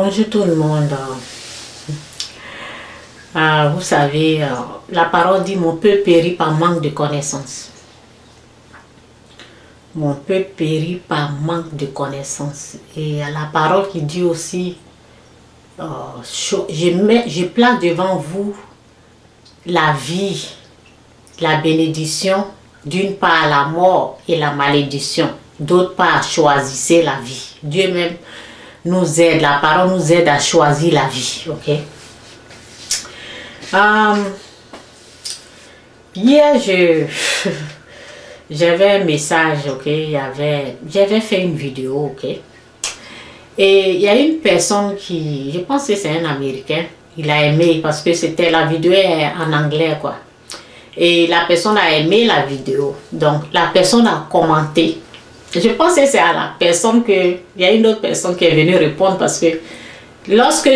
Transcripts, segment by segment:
Bonjour tout le monde. Vous savez, la parole dit mon peuple périt par manque de connaissances. Mon peuple périt par manque de connaissances. Et la parole qui dit aussi, je place devant vous la vie, la bénédiction, d'une part la mort et la malédiction, d'autre part choisissez la vie. Dieu même nous aide, la parole nous aide à choisir la vie, ok? Hier, j'avais un message, ok? J'avais fait une vidéo, ok? Et il y a une personne qui, je pense que c'est un Américain, il a aimé parce que c'était la vidéo en anglais, quoi. Et la personne a aimé la vidéo, donc la personne a commenté. Je pense que c'est à la personne que, il y a une autre personne qui est venue répondre parce que lorsque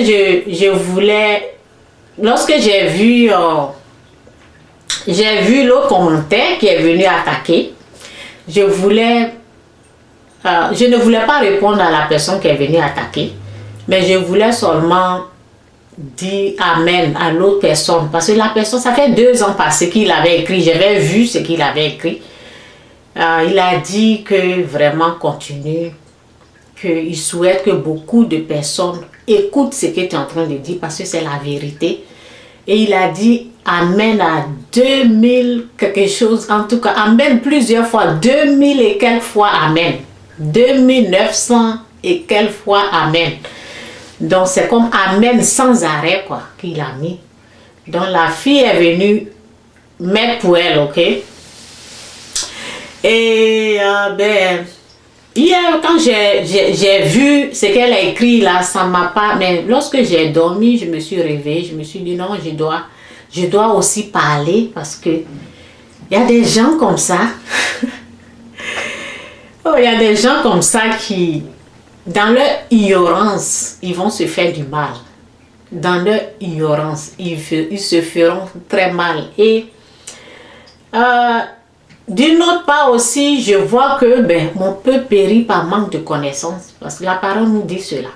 lorsque j'ai vu le commentaire qui est venu attaquer, je ne voulais pas répondre à la personne qui est venue attaquer, mais je voulais seulement dire amen à l'autre personne parce que la personne, ça fait 2 ans passé qu'il avait écrit, j'avais vu ce qu'il avait écrit. Il a dit que vraiment continue, qu'il souhaite que beaucoup de personnes écoutent ce que tu es en train de dire parce que c'est la vérité. Et il a dit amen à 2000 quelque chose, en tout cas amen plusieurs fois, 2000 et quelques fois amen, 2900 et quelques fois amen. Donc c'est comme amen sans arrêt quoi qu'il a mis. Donc la fille est venue mettre pour elle, ok? Et hier quand j'ai vu ce qu'elle a écrit là, ça m'a pas, mais lorsque j'ai dormi, je me suis réveillée, je me suis dit non, je dois aussi parler parce que il y a des gens comme ça. Oh, il y a des gens comme ça qui, dans leur ignorance, ils vont se faire du mal. Dans leur ignorance, ils se feront très mal. Et d'une autre part aussi, je vois que mon peuple périt par manque de connaissances. Parce que la parole nous dit cela.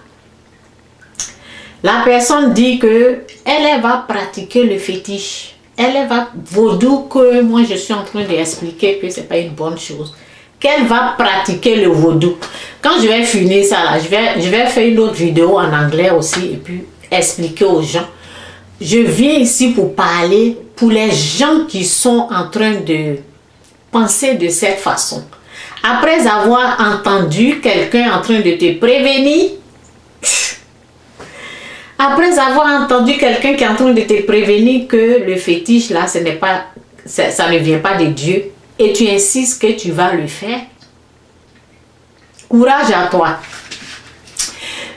La personne dit que elle va pratiquer le fétiche. Elle va vaudou, que moi je suis en train d'expliquer que ce n'est pas une bonne chose. Qu'elle va pratiquer le vaudou. Quand je vais finir ça là, je vais faire une autre vidéo en anglais aussi et puis expliquer aux gens. Je viens ici pour parler pour les gens qui sont en train de penser de cette façon. Après avoir entendu quelqu'un en train de te prévenir, après avoir entendu quelqu'un qui est en train de te prévenir que le fétiche là, ça ne vient pas de Dieu, et tu insistes que tu vas le faire, courage à toi.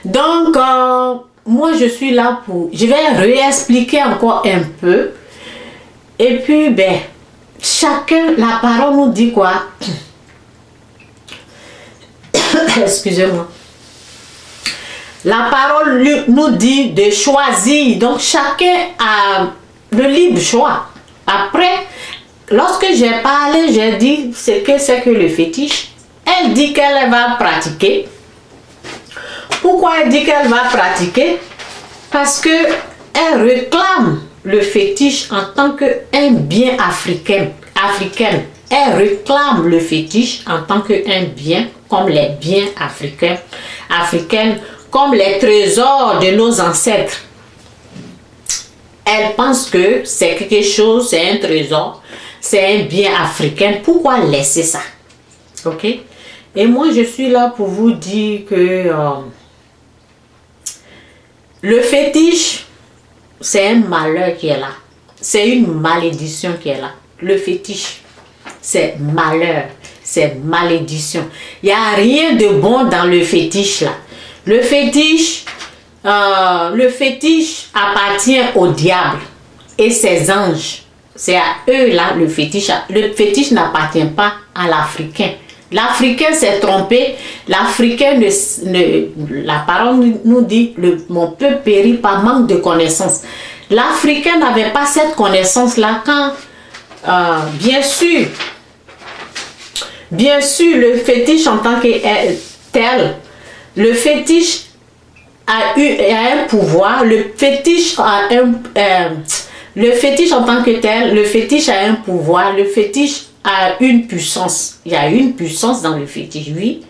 Donc, moi je suis là pour, je vais réexpliquer encore un peu, et puis chacun, la parole nous dit quoi? Excusez-moi. La parole nous dit de choisir. Donc chacun a le libre choix. Après, lorsque j'ai parlé, j'ai dit ce que c'est que le fétiche. Elle dit qu'elle va pratiquer. Pourquoi elle dit qu'elle va pratiquer? Parce que elle réclame le fétiche en tant qu'un bien africain. Elle réclame le fétiche en tant qu'un bien, comme les biens africains, comme les trésors de nos ancêtres. Elle pense que c'est quelque chose, c'est un trésor, c'est un bien africain. Pourquoi laisser ça? Ok? Et moi, je suis là pour vous dire que le fétiche, c'est un malheur qui est là. C'est une malédiction qui est là. Le fétiche, c'est malheur, c'est malédiction. Il n'y a rien de bon dans le fétiche là. Le fétiche appartient au diable et ses anges. C'est à eux là le fétiche. Le fétiche n'appartient pas à l'Africain. L'Africain s'est trompé. L'Africain, la parole nous dit, mon peuple périt par manque de connaissance. L'Africain n'avait pas cette connaissance-là quand, bien sûr, le fétiche en tant que tel, le fétiche a un pouvoir, le fétiche en tant que tel, le fétiche a un pouvoir, le fétiche a une puissance. Il y a une puissance dans le fétiche, oui.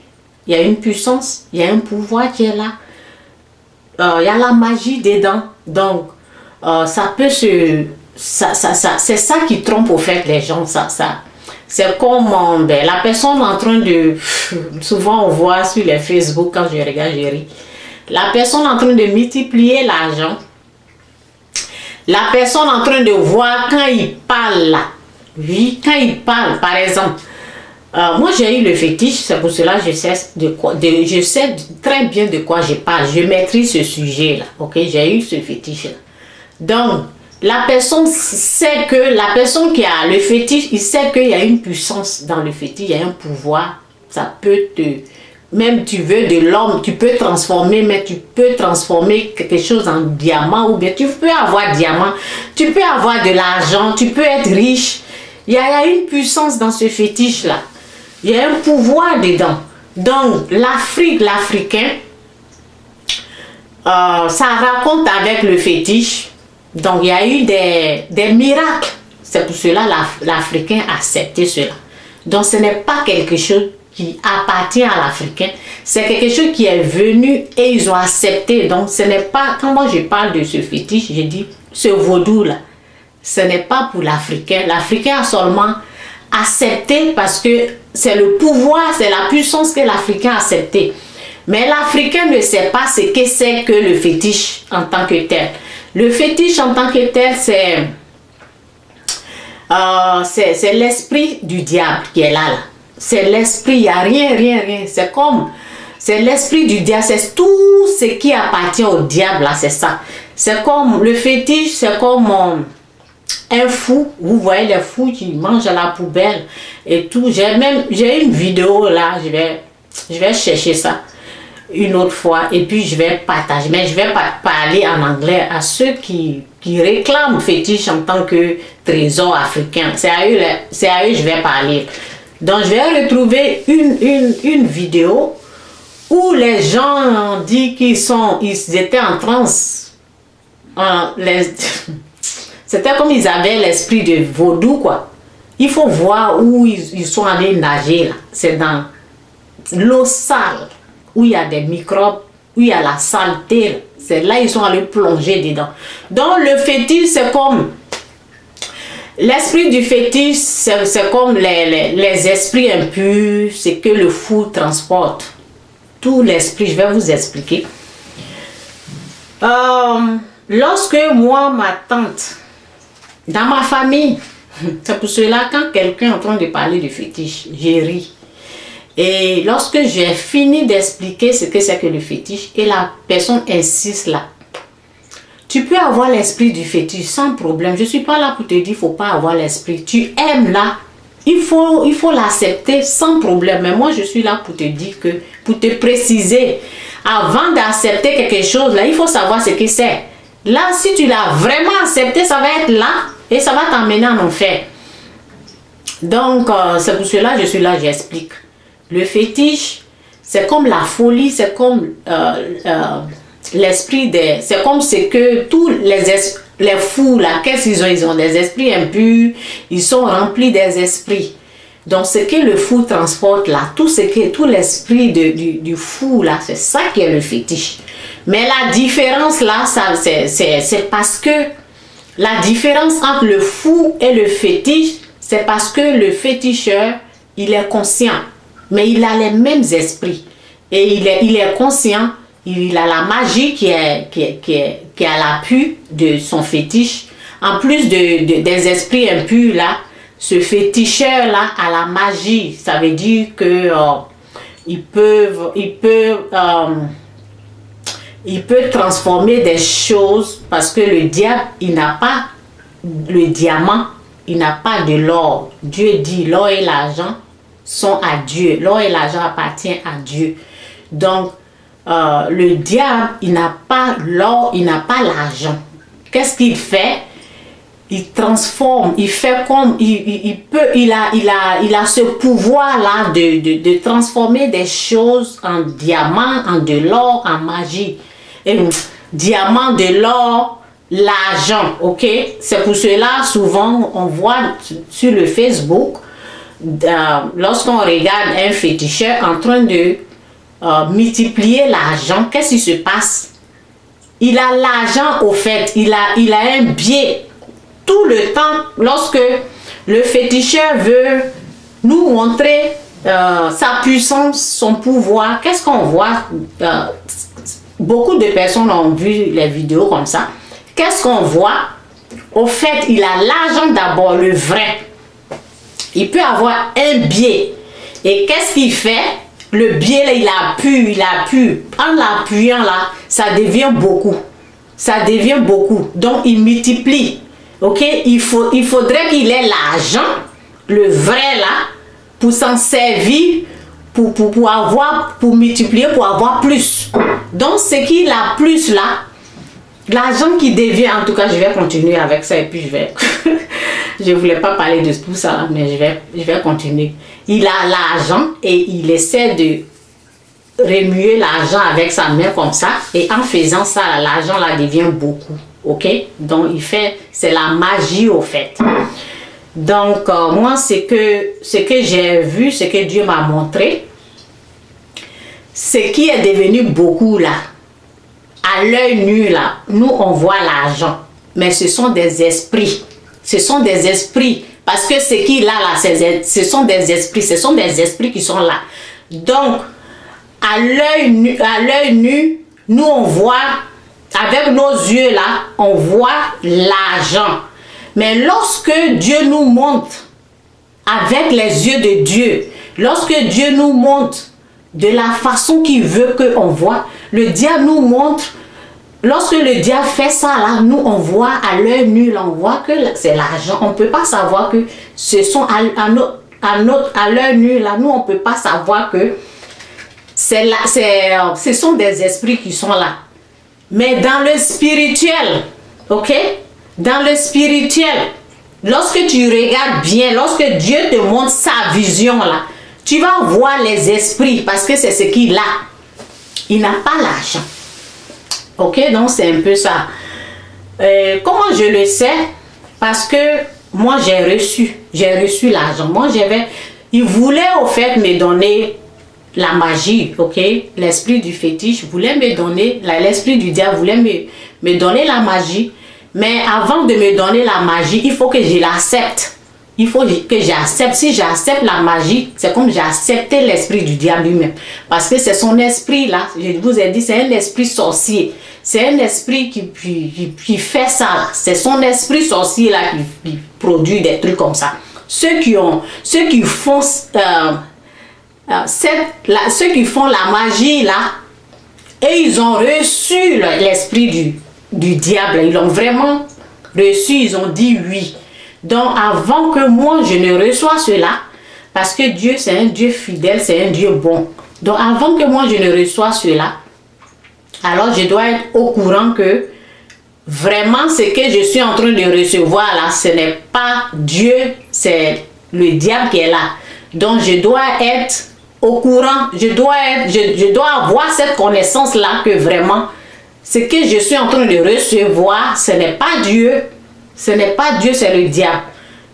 Il y a une puissance, il y a un pouvoir qui est là. Il y a la magie dedans. Donc, ça peut se... c'est ça qui trompe au fait les gens. C'est comme la personne en train de... Souvent on voit sur les Facebook, quand je regarde, je ris. La personne en train de multiplier l'argent. La personne en train de voir quand il parle là. Oui, quand il parle, par exemple. Moi j'ai eu le fétiche, c'est pour cela que je sais très bien de quoi je parle. Je maîtrise ce sujet là. Ok, j'ai eu ce fétiche là. Donc, la personne sait que, la personne qui a le fétiche, il sait qu'il y a une puissance dans le fétiche, il y a un pouvoir. Ça peut te... Même tu veux de l'homme, tu peux transformer, mais tu peux transformer quelque chose en diamant, ou bien tu peux avoir diamant, tu peux avoir de l'argent, tu peux être riche. Il y a une puissance dans ce fétiche-là. Il y a un pouvoir dedans. Donc, l'Africain, ça raconte avec le fétiche. Donc, il y a eu des miracles. C'est pour cela que l'Africain a accepté cela. Donc, ce n'est pas quelque chose qui appartient à l'Africain. C'est quelque chose qui est venu et ils ont accepté. Donc, ce n'est pas... Quand moi, je parle de ce fétiche, je dis, ce vaudou-là, ce n'est pas pour l'Africain. L'Africain a seulement accepté parce que c'est le pouvoir, c'est la puissance que l'Africain a accepté. Mais l'Africain ne sait pas ce que c'est que le fétiche en tant que tel. Le fétiche en tant que tel, c'est l'esprit du diable qui est là. C'est l'esprit, il n'y a rien. C'est l'esprit du diable, c'est tout ce qui appartient au diable, là, c'est ça. C'est comme, le fétiche, c'est comme un fou. Vous voyez les fous qui mangent à la poubelle et tout. J'ai une vidéo là, je vais chercher ça une autre fois et puis je vais partager, mais je vais parler en anglais à ceux qui réclament fétiche en tant que trésor africain. C'est à eux que je vais parler. Donc je vais retrouver une vidéo où les gens ont dit qu'ils étaient en transe. C'était comme ils avaient l'esprit de vaudou, quoi. Il faut voir où ils sont allés nager là. C'est dans l'eau sale, où il y a des microbes, où il y a la saleté. C'est là ils sont allés plonger dedans. Donc le fétiche, c'est comme... L'esprit du fétiche, c'est comme les esprits impurs, c'est que le fou transporte. Tout l'esprit, je vais vous expliquer. Lorsque moi, ma tante, dans ma famille, c'est pour cela quand quelqu'un est en train de parler de fétiche, j'ai ri. Et lorsque j'ai fini d'expliquer ce que c'est que le fétiche, et la personne insiste là, tu peux avoir l'esprit du fétiche sans problème. Je ne suis pas là pour te dire qu'il ne faut pas avoir l'esprit. Tu aimes là, il faut l'accepter sans problème. Mais moi, je suis là pour te dire que, pour te préciser, avant d'accepter quelque chose, là, il faut savoir ce que c'est. Là, si tu l'as vraiment accepté, ça va être là et ça va t'emmener en enfer. Donc, c'est pour cela que je suis là, j'explique. Le fétiche, c'est comme la folie, c'est comme l'esprit des... C'est comme ce que tous les fous, là, qu'est-ce qu'ils ont? Ils ont des esprits impurs, ils sont remplis des esprits. Donc, ce que le fou transporte là, tout l'esprit du fou là, c'est ça qui est le fétiche. Mais la différence là, c'est parce que la différence entre le fou et le fétiche, c'est parce que le féticheur, il est conscient, mais il a les mêmes esprits. Et il est conscient, il a la magie qui est à l'appui de son fétiche. En plus des esprits impurs là, ce féticheur là a la magie. Ça veut dire que il peut transformer des choses parce que le diable, il n'a pas le diamant, il n'a pas de l'or. Dieu dit l'or et l'argent sont à Dieu. L'or et l'argent appartiennent à Dieu. Donc, le diable, il n'a pas l'or, il n'a pas l'argent. Qu'est-ce qu'il fait? Il transforme, il fait comme, il a ce pouvoir-là de transformer des choses en diamant, en de l'or, en magie. diamants, de l'or, l'argent, ok? C'est pour cela, souvent, on voit sur le Facebook, lorsqu'on regarde un féticheur en train de multiplier l'argent, qu'est-ce qui se passe? Il a l'argent au fait, il a un biais. Tout le temps, lorsque le féticheur veut nous montrer sa puissance, son pouvoir, qu'est-ce qu'on voit? Beaucoup de personnes ont vu les vidéos comme ça. Qu'est-ce qu'on voit? Au fait, il a l'argent d'abord, le vrai. Il peut avoir un biais. Et qu'est-ce qu'il fait? Le biais, là, il appuie. En l'appuyant, là, ça devient beaucoup. Ça devient beaucoup. Donc, il multiplie. Ok? Il faudrait qu'il ait l'argent, le vrai, là, pour s'en servir, pour multiplier, pour avoir plus. Donc, ce qu'il a plus, là, l'argent qui devient, en tout cas, je vais continuer avec ça et puis je voulais pas parler de tout ça, mais je vais continuer. Il a l'argent et il essaie de remuer l'argent avec sa main comme ça, et en faisant ça, l'argent là devient beaucoup, ok? Donc c'est la magie au fait. Donc moi, ce que j'ai vu, ce que Dieu m'a montré, ce qui est devenu beaucoup là, à l'œil nu là, nous on voit l'argent, mais ce sont des esprits. Ce sont des esprits, parce que ce qu'il a là, ce sont des esprits qui sont là. Donc, à l'œil nu, nous on voit, avec nos yeux là, on voit l'argent. Mais lorsque Dieu nous montre, avec les yeux de Dieu, lorsque Dieu nous montre de la façon qu'il veut qu'on voit, le diable nous montre. Lorsque le diable fait ça, là, nous, on voit à l'œil nu, on voit que c'est l'argent. On ne peut pas savoir que ce sont à l'œil nu, là, nous, on ne peut pas savoir que ce sont des esprits qui sont là. Mais dans le spirituel, ok? Dans le spirituel, lorsque tu regardes bien, lorsque Dieu te montre sa vision, là, tu vas voir les esprits parce que c'est ce qu'il a. Il n'a pas l'argent. Ok, donc c'est un peu ça. Comment je le sais? Parce que moi j'ai reçu l'argent. Moi il voulait au fait me donner la magie, ok? L'esprit du fétiche voulait me donner, l'esprit du diable voulait me donner la magie. Mais avant de me donner la magie, il faut que je l'accepte. Il faut que j'accepte. Si j'accepte la magie, c'est comme j'ai accepté l'esprit du diable lui-même. Parce que c'est son esprit là, je vous ai dit, c'est un esprit sorcier. C'est un esprit qui fait ça là. C'est son esprit sorcier là qui produit des trucs comme ça. Ceux qui font la magie là, et ils ont reçu l'esprit du diable. Ils l'ont vraiment reçu, ils ont dit oui. Donc avant que moi je ne reçois cela, parce que Dieu c'est un Dieu fidèle, c'est un Dieu bon. Donc avant que moi je ne reçois cela, alors je dois être au courant que vraiment ce que je suis en train de recevoir là, ce n'est pas Dieu, c'est le diable qui est là. Donc je dois être au courant, je dois avoir cette connaissance là que vraiment ce que je suis en train de recevoir, ce n'est pas Dieu. Ce n'est pas Dieu, c'est le diable.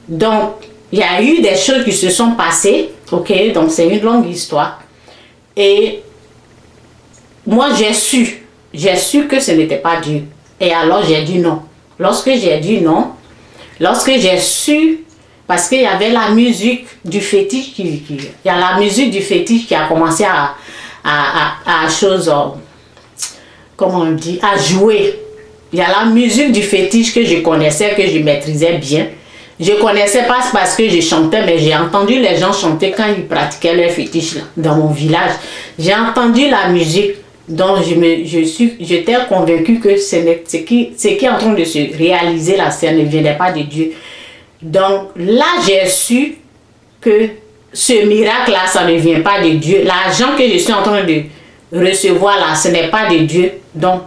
Donc, il y a eu des choses qui se sont passées. Ok, donc c'est une longue histoire. Et moi, j'ai su que ce n'était pas Dieu. Et alors, j'ai dit non. Lorsque j'ai dit non, lorsque j'ai su, parce qu'il y avait la musique du fétiche, il y a la musique du fétiche qui a commencé à comment on dit, à jouer. Il y a la musique du fétiche que je connaissais, que je maîtrisais bien. Je ne connaissais pas parce que je chantais, mais j'ai entendu les gens chanter quand ils pratiquaient leur fétiche là, dans mon village. J'ai entendu la musique, donc j'étais convaincue que ce qui est en train de se réaliser là, ça ne venait pas de Dieu. Donc là, j'ai su que ce miracle là, ça ne vient pas de Dieu. L'argent que je suis en train de recevoir là, ce n'est pas de Dieu. Donc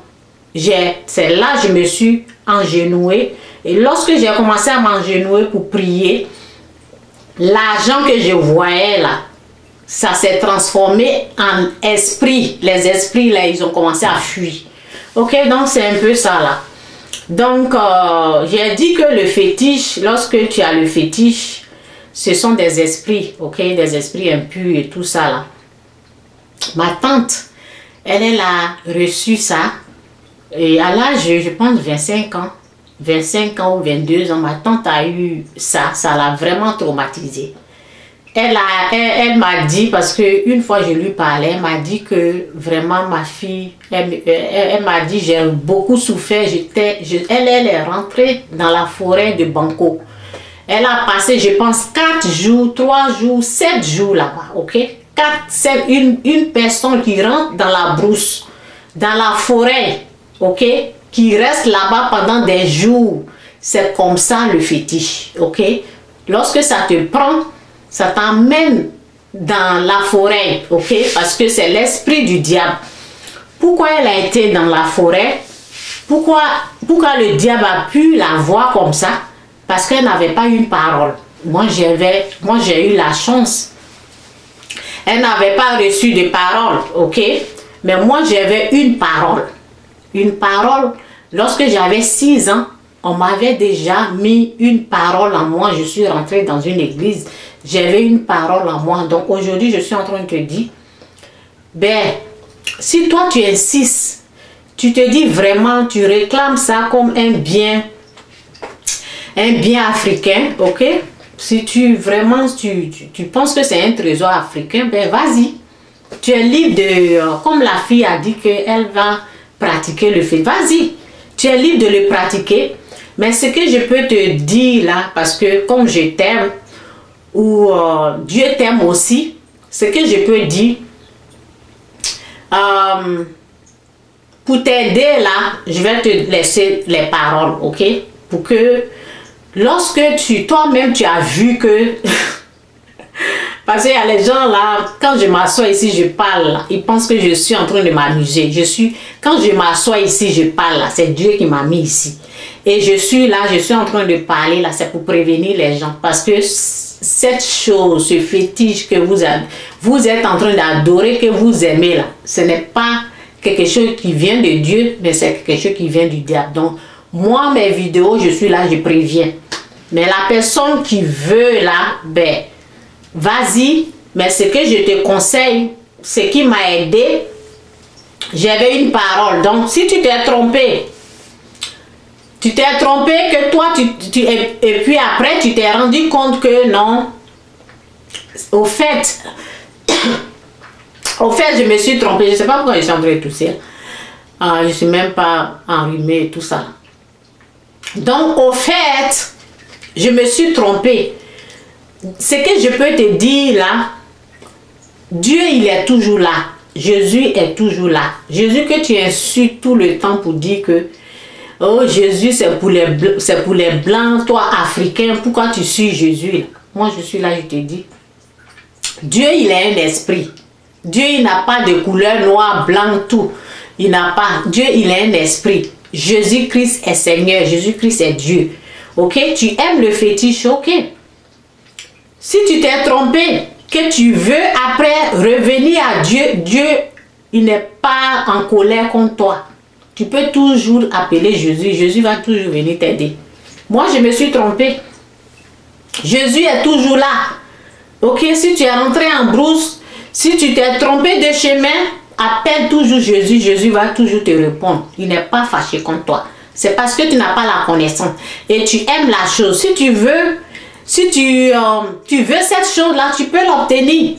c'est là que je me suis engenouée. Et lorsque j'ai commencé à m'engenouer pour prier, l'argent que je voyais là, ça s'est transformé en esprit. Les esprits là, ils ont commencé à fuir. Ok, donc c'est un peu ça là. Donc, j'ai dit que le fétiche, lorsque tu as le fétiche, ce sont des esprits, ok, des esprits impurs et tout ça là. Ma tante, elle a reçu ça, et à l'âge, je pense, 25 ans ou 22 ans, ma tante a eu ça, ça l'a vraiment traumatisée. Elle m'a dit, parce qu'une fois je lui parlais, elle m'a dit que vraiment ma fille, elle m'a dit j'ai beaucoup souffert, elle est rentrée dans la forêt de Banco. Elle a passé, je pense, 4 jours, 3 jours, 7 jours là-bas, ok? 4, 7, une personne qui rentre dans la brousse, dans la forêt, ok? Qui reste là-bas pendant des jours. C'est comme ça le fétiche, ok? Lorsque ça te prend, ça t'emmène dans la forêt, ok? Parce que c'est l'esprit du diable. Pourquoi elle a été dans la forêt? Pourquoi le diable a pu la voir comme ça? Parce qu'elle n'avait pas une parole. Moi, j'ai eu la chance. Elle n'avait pas reçu de parole, ok? Mais moi, j'avais une parole. Une parole, lorsque j'avais 6 ans, on m'avait déjà mis une parole en moi. Je suis rentrée dans une église. J'avais une parole en moi. Donc aujourd'hui, je suis en train de te dire, ben, si toi tu insistes, tu te dis vraiment, tu réclames ça comme un bien africain, ok? Si tu vraiment, tu penses que c'est un trésor africain, ben vas-y. Tu es libre de, comme la fille a dit qu'elle va pratiquer le fait, vas-y. Tu es libre de le pratiquer. Mais ce que je peux te dire là, parce que comme je t'aime, ou Dieu t'aime aussi, ce que je peux dire, pour t'aider là, je vais te laisser les paroles, ok? Pour que lorsque toi-même tu as vu que parce qu'il y a les gens là, quand je m'assois ici, je parle là, ils pensent que je suis en train de m'amuser. Quand je m'assois ici, je parle là, c'est Dieu qui m'a mis ici. Et je suis là, je suis en train de parler là, c'est pour prévenir les gens. Parce que cette chose, ce fétiche que vous êtes en train d'adorer, que vous aimez là, ce n'est pas quelque chose qui vient de Dieu, mais c'est quelque chose qui vient du diable. Donc, moi, mes vidéos, je suis là, je préviens. Mais la personne qui veut là, ben, vas-y. Mais ce que je te conseille, ce qui m'a aidé, j'avais une parole. Donc, si tu t'es trompé, que toi, et puis après, tu t'es rendu compte que non, au fait, je me suis trompée. Je ne sais pas pourquoi je suis en train de tousser. Je ne suis même pas enrhumée et tout ça. Donc, au fait, je me suis trompée. Ce que je peux te dire là, Dieu, il est toujours là. Jésus est toujours là. Jésus que tu insultes tout le temps pour dire que oh, Jésus, c'est pour les blancs, toi, africain, pourquoi tu suis Jésus là? Moi, je suis là, je te dis. Dieu, il est un esprit. Dieu, il n'a pas de couleur noire, blanc, tout. Il n'a pas. Dieu, il est un esprit. Jésus-Christ est Seigneur. Jésus-Christ est Dieu. Ok? Tu aimes le fétiche, ok? Si tu t'es trompé, que tu veux après revenir à Dieu, Dieu, il n'est pas en colère contre toi. Tu peux toujours appeler Jésus. Jésus va toujours venir t'aider. Moi, je me suis trompée. Jésus est toujours là. Ok, si tu es rentré en brousse, si tu t'es trompé de chemin, appelle toujours Jésus. Jésus va toujours te répondre. Il n'est pas fâché contre toi. C'est parce que tu n'as pas la connaissance. Et tu aimes la chose. Si tu veux, tu veux cette chose-là, tu peux l'obtenir.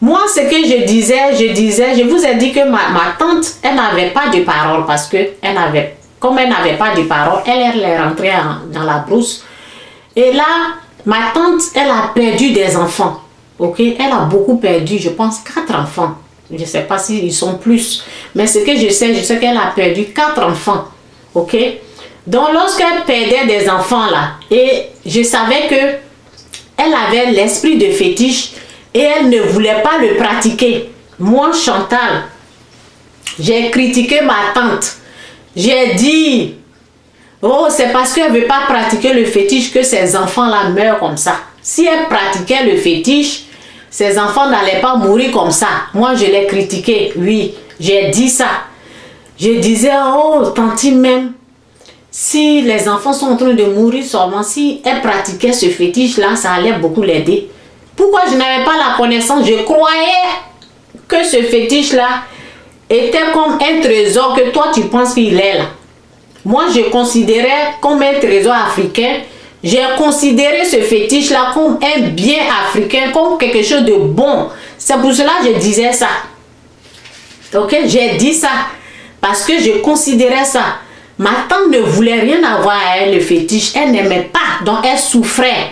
Moi, ce que je disais, je vous ai dit que ma tante, elle n'avait pas de parole parce que comme elle n'avait pas de parole, elle est rentrée dans la brousse. Et là, ma tante, elle a perdu des enfants. Ok, elle a beaucoup perdu, je pense 4 enfants. Je ne sais pas s'ils sont plus. Mais ce que je sais qu'elle a perdu 4 enfants. Ok, donc lorsqu'elle perdait des enfants là, et je savais que elle avait l'esprit de fétiche et elle ne voulait pas le pratiquer. Moi, Chantal, j'ai critiqué ma tante. J'ai dit, oh, c'est parce qu'elle ne veut pas pratiquer le fétiche que ces enfants-là meurent comme ça. Si elle pratiquait le fétiche, ces enfants n'allaient pas mourir comme ça. Moi, je l'ai critiqué, oui, j'ai dit ça. Je disais, oh, tanti même, si les enfants sont en train de mourir seulement, si elle pratiquait ce fétiche-là, ça allait beaucoup l'aider. Pourquoi je n'avais pas la connaissance? Je croyais que ce fétiche-là était comme un trésor que toi tu penses qu'il est là. Moi, je considérais comme un trésor africain. J'ai considéré ce fétiche-là comme un bien africain, comme quelque chose de bon. C'est pour cela que je disais ça. Ok, j'ai dit ça. Parce que je considérais ça. Ma tante ne voulait rien avoir à elle, le fétiche. Elle n'aimait pas, donc elle souffrait.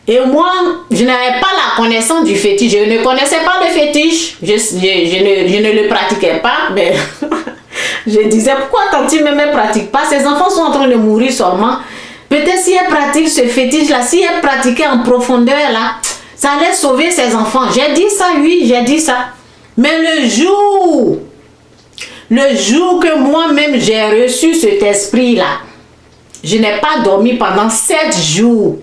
Et moi, je n'avais pas la connaissance du fétiche. Je ne connaissais pas le fétiche. Je ne le pratiquais pas, mais je disais, pourquoi tante même ne pratique pas? Ses enfants sont en train de mourir seulement. Peut-être si elle pratique ce fétiche-là, si elle pratiquait en profondeur, là, ça allait sauver ses enfants. J'ai dit ça, oui, j'ai dit ça. Mais le jour que moi-même j'ai reçu cet esprit-là, je n'ai pas dormi pendant 7 jours.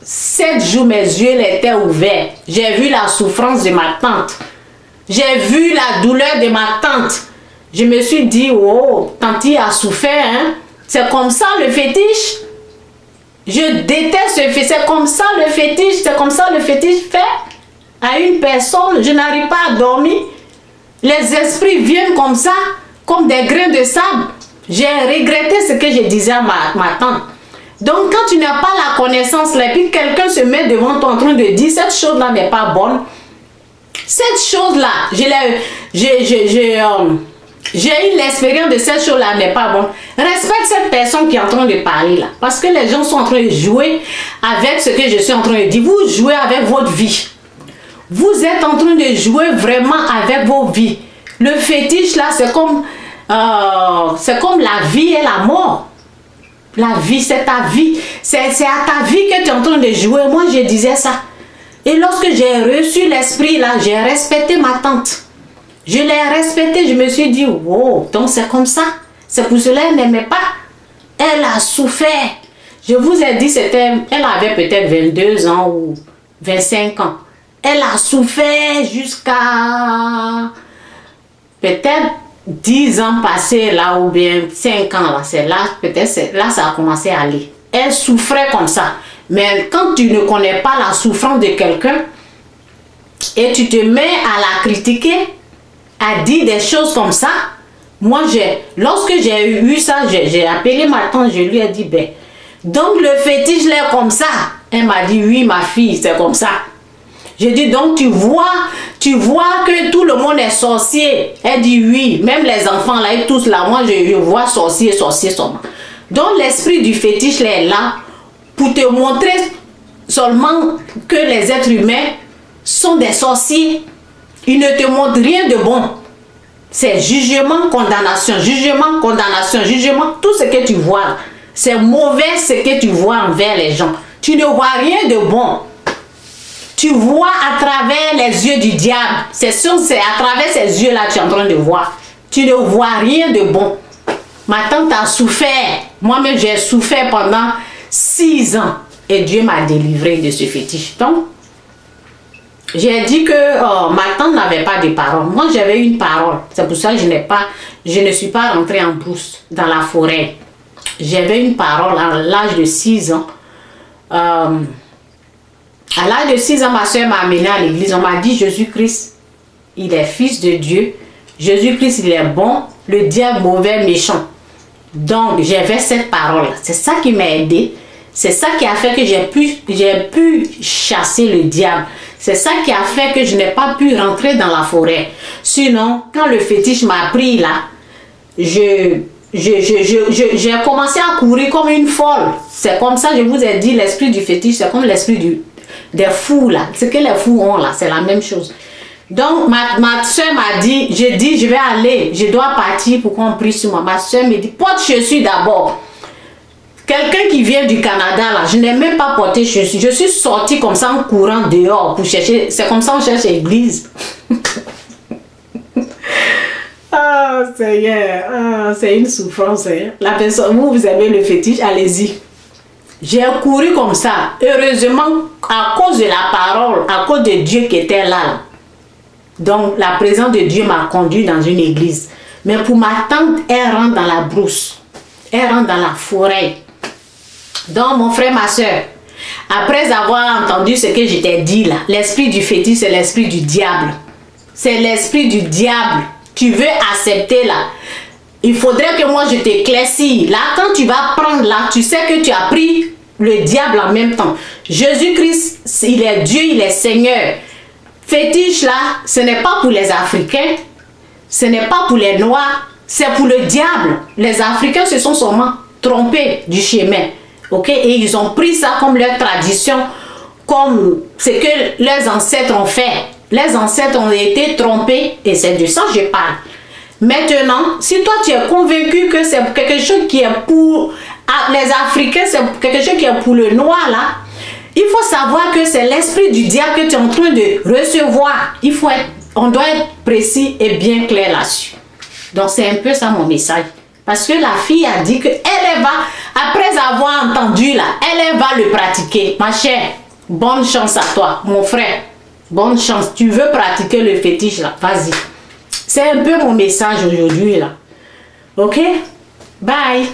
7 jours, mes yeux étaient ouverts. J'ai vu la souffrance de ma tante. J'ai vu la douleur de ma tante. Je me suis dit, oh, tante a souffert, hein? C'est comme ça le fétiche. Je déteste ce fétiche. C'est comme ça le fétiche. C'est comme ça le fétiche fait à une personne. Je n'arrive pas à dormir. Les esprits viennent comme ça, comme des grains de sable. J'ai regretté ce que je disais à ma tante. Donc, quand tu n'as pas la connaissance, là, et puis quelqu'un se met devant toi en train de dire cette chose-là n'est pas bonne. Cette chose-là, j'ai eu l'expérience de cette chose-là n'est pas bonne. Respecte cette personne qui est en train de parler là. Parce que les gens sont en train de jouer avec ce que je suis en train de dire. Vous jouez avec votre vie. Vous êtes en train de jouer vraiment avec vos vies. Le fétiche là, c'est comme la vie et la mort. La vie, c'est ta vie. C'est à ta vie que tu es en train de jouer. Moi, je disais ça. Et lorsque j'ai reçu l'esprit là, j'ai respecté ma tante. Je l'ai respectée. Je me suis dit, wow, donc c'est comme ça. C'est pour cela qu'elle n'aimait pas. Elle a souffert. Je vous ai dit, elle avait peut-être 22 ans ou 25 ans. Elle a souffert jusqu'à peut-être 10 ans passés là, ou bien 5 ans là. C'est là, peut-être là ça a commencé à aller. Elle souffrait comme ça. Mais quand tu ne connais pas la souffrance de quelqu'un et tu te mets à la critiquer, à dire des choses comme ça, moi lorsque j'ai eu ça, j'ai appelé ma tante, je lui ai dit, ben, donc le fétiche là est comme ça. Elle m'a dit, oui ma fille, c'est comme ça. J'ai dit, donc tu vois que tout le monde est sorcier. Elle dit oui, même les enfants là, et tous là, moi je vois sorcier seulement. Donc l'esprit du fétiche là est là pour te montrer seulement que les êtres humains sont des sorciers. Ils ne te montrent rien de bon. C'est jugement, condamnation, jugement, condamnation, jugement. Tout ce que tu vois, c'est mauvais ce que tu vois envers les gens. Tu ne vois rien de bon. Tu vois à travers les yeux du diable. C'est à travers ces yeux-là que tu es en train de voir. Tu ne vois rien de bon. Ma tante a souffert. Moi-même, j'ai souffert pendant 6 ans. Et Dieu m'a délivré de ce fétiche. Donc, j'ai dit que ma tante n'avait pas de parole. Moi, j'avais une parole. C'est pour ça que je ne suis pas rentrée en brousse dans la forêt. J'avais une parole à l'âge de 6 ans. À l'âge de 6 ans, ma soeur m'a amené à l'église. On m'a dit, Jésus-Christ, il est fils de Dieu. Jésus-Christ, il est bon. Le diable, mauvais, méchant. Donc, j'avais cette parole-là. C'est ça qui m'a aidé. C'est ça qui a fait que j'ai pu chasser le diable. C'est ça qui a fait que je n'ai pas pu rentrer dans la forêt. Sinon, quand le fétiche m'a pris là, j'ai commencé à courir comme une folle. C'est comme ça, je vous ai dit, l'esprit du fétiche, c'est comme l'esprit des fous là. Ce que les fous ont là, c'est la même chose. Donc, ma soeur m'a dit, je vais aller, je dois partir pour qu'on prie sur moi. Ma soeur me dit, porte chaussures d'abord. Quelqu'un qui vient du Canada là, je n'ai même pas porté chaussures. Je suis sortie comme ça en courant dehors pour chercher. C'est comme ça on cherche l'église. Ah, Seigneur, c'est une souffrance. Hein. La personne, vous avez le fétiche, allez-y. J'ai couru comme ça. Heureusement, à cause de la parole, à cause de Dieu qui était là. Donc, la présence de Dieu m'a conduit dans une église. Mais pour ma tante, elle rentre dans la brousse. Elle rentre dans la forêt. Donc, mon frère, ma soeur, après avoir entendu ce que je t'ai dit là, l'esprit du fétiche, c'est l'esprit du diable. C'est l'esprit du diable. Tu veux accepter là. Il faudrait que moi je t'éclaircis. Là, quand tu vas prendre là, tu sais que tu as pris le diable en même temps. Jésus-Christ, il est Dieu, il est Seigneur. Fétiche là, ce n'est pas pour les Africains. Ce n'est pas pour les Noirs. C'est pour le diable. Les Africains se sont seulement trompés du chemin. Ok? Et ils ont pris ça comme leur tradition, comme ce que leurs ancêtres ont fait. Les ancêtres ont été trompés et c'est de ça que je parle. Maintenant, si toi tu es convaincu que c'est quelque chose qui est pour les Africains, c'est quelque chose qui est pour le noir là, il faut savoir que c'est l'esprit du diable que tu es en train de recevoir. On doit être précis et bien clair là-dessus. Donc c'est un peu ça mon message. Parce que la fille a dit qu'elle va, après avoir entendu là, elle va le pratiquer. Ma chère, bonne chance à toi, mon frère. Bonne chance. Tu veux pratiquer le fétiche là, vas-y. C'est un peu mon message aujourd'hui là. Ok? Bye.